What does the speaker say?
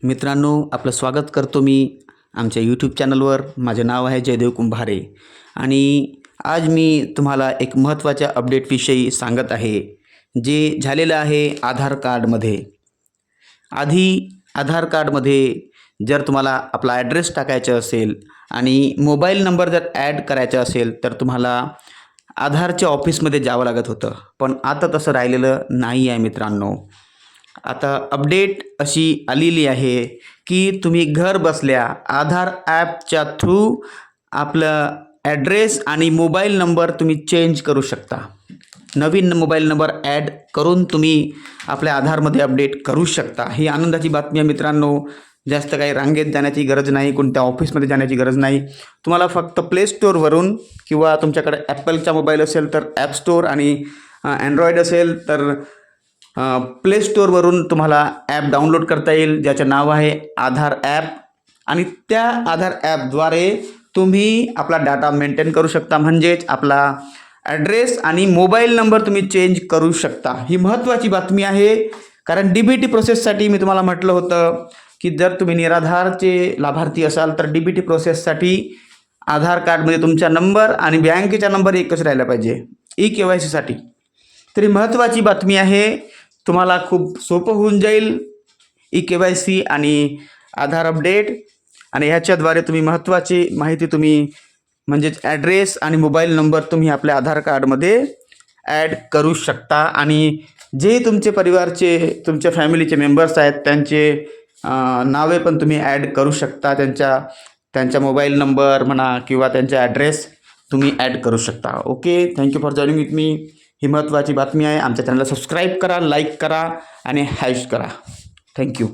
मित्रांनो, आपलं स्वागत करतो मी आमच्या यूट्यूब चॅनलवर. माझे नाव आहे जयदेव कुंभारे आणि आज मी तुम्हाला एक महत्त्वाच्या अपडेटविषयी सांगत आहे, जे झालेलं आहे आधार कार्डमध्ये. आधार कार्डमध्ये जर तुम्हाला आपला ॲड्रेस टाकायचा असेल आणि मोबाईल नंबर जर ॲड करायचा असेल तर तुम्हाला आधारच्या ऑफिसमध्ये जावं लागत होतं. पण आता तसं राहिलेलं नाही आहे मित्रांनो. आता अपडेट अशी आलेली आहे की तुम्ही घर बसल्या आधार ॲपच्या थ्रू आपलं ॲड्रेस आणि मोबाईल नंबर तुम्ही चेंज करू शकता. नवीन मोबाईल नंबर ॲड करून तुम्ही आपल्या आधारमध्ये अपडेट करू शकता. ही आनंदाची बातमी आहे मित्रांनो. जास्त काही रांगेत जाण्याची गरज नाही, कोणत्या ऑफिसमध्ये जाण्याची गरज नाही. तुम्हाला फक्त प्ले स्टोअरवरून किंवा तुमच्याकडे ॲपलचा मोबाईल असेल तर ॲप स्टोअर आणि अँड्रॉईड असेल तर प्ले स्टोअरवरून तुम्हाला ॲप डाउनलोड करता येईल, ज्याचं नाव आहे आधार ॲप. आणि त्या आधार ॲपद्वारे तुम्ही आपला डाटा मेंटेन करू शकता, म्हणजेच आपला ॲड्रेस आणि मोबाईल नंबर तुम्ही चेंज करू शकता. ही महत्त्वाची बातमी आहे, कारण DBT प्रोसेससाठी मी तुम्हाला म्हटलं होतं की जर तुम्ही निराधारचे लाभार्थी असाल तर DBT प्रोसेससाठी आधार कार्डमध्ये तुमचा नंबर आणि बँकेचा नंबर एकच राहिला पाहिजे KYCसाठी. तरी महत्त्वाची बातमी आहे, तुम्हाला खूप सोपं होऊन जाईल KYC आणि आधार अपडेट. आणि ह्याच्याद्वारे तुम्ही महत्त्वाची माहिती तुम्ही म्हणजेच ॲड्रेस आणि मोबाईल नंबर तुम्ही आपल्या आधार कार्डमध्ये ॲड करू शकता. आणि जे तुमचे परिवारचे तुमच्या फॅमिलीचे मेंबर्स आहेत त्यांचे नावे पण तुम्ही ॲड करू शकता. त्यांचा मोबाईल नंबर म्हणा किंवा त्यांचा ॲड्रेस तुम्ही ॲड करू शकता. Okay, thank you for joining with me. ही महत्त्वाची बातमी आहे. आमच्या चॅनलला सबस्क्राईब करा, लाईक करा आणि हॅश करा. थँक्यू.